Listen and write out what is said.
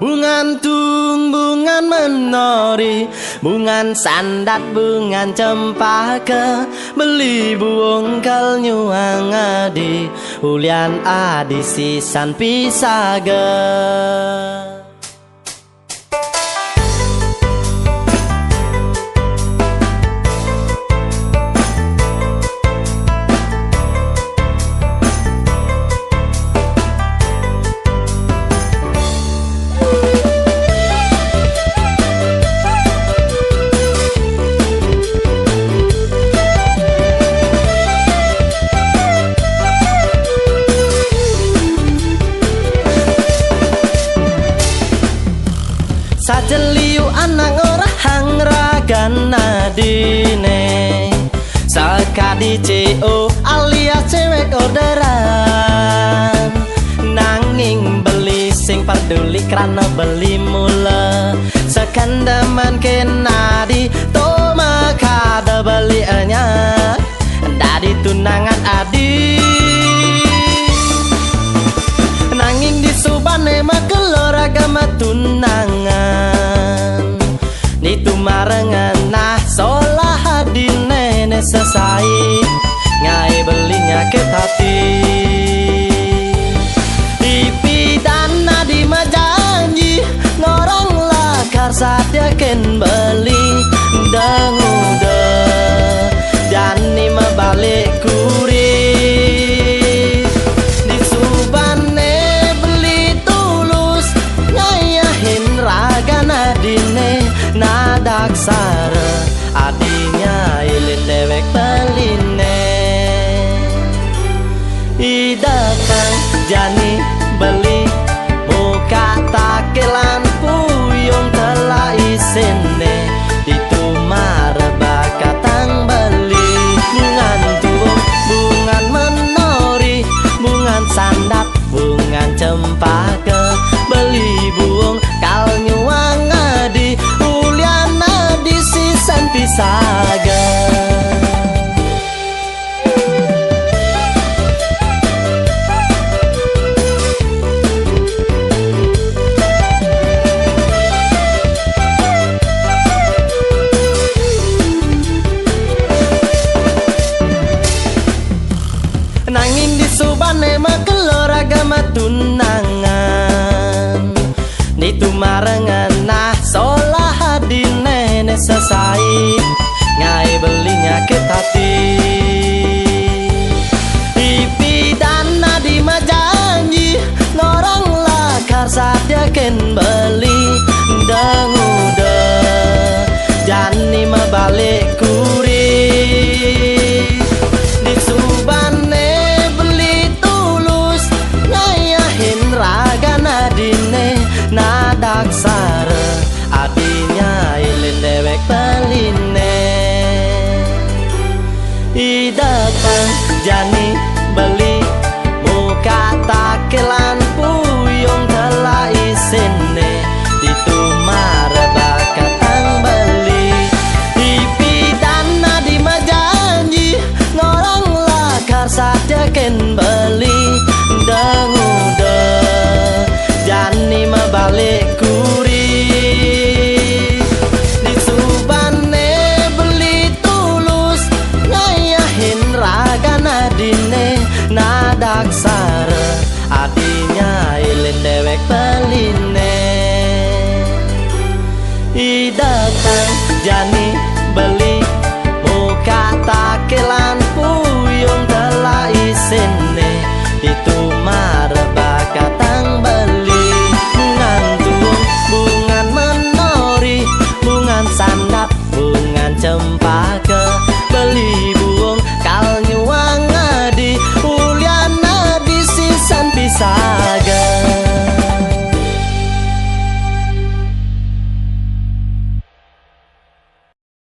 Bungan tung, bungan menori, bungan sandat, bungan cempaka. Beli buong kal nyuang adi, ulian adi sisan pisaga. Sajeliu anak orang ragan nadine, sekadi CO alias cewek orderan. Nanging beli sing peduli karena beli mula. Sekandaman kenadi toma kada beli enya, dari tunangan adi. Nanging di subane makelor agama tunangan, nitu marengan nah solah hadine ne sesai ngai belinya ke hati. Dipidana di majanji ngorang lakar saat yakin beli dengude jani mabalik kuri. Adine nadaksara adinya ilin dewek beline. Idakang jani beli muka takelan puyung telah isine ditumar bakatang beli. Bungan tuung, bungan menori, bungan sandat, bungan cempaka. Beli buung kal nyuang adi, ulian adi sisan pisaga. Nanging di subane makelor agama tunangan, nitu marengan nah solah hadine ne sesai ngai belinya ke hati. Dipidana di majanji ngorang lakar saat yakin beli dengude jani mabalik kuri. Di subane beli tulus ngayahin raga nadine nadaksara adinya ilin dewek beline. Idakang jani beli muka takelan puyung telah isine ditumar bakatang beli. Dipidana di majanji ngorang lakar saat yakin beli dengude jani mabalik kuri. Di subane beli tulus ngayahin raga nadine nadaksara adinya ilin dewek beline. Idakang jani beli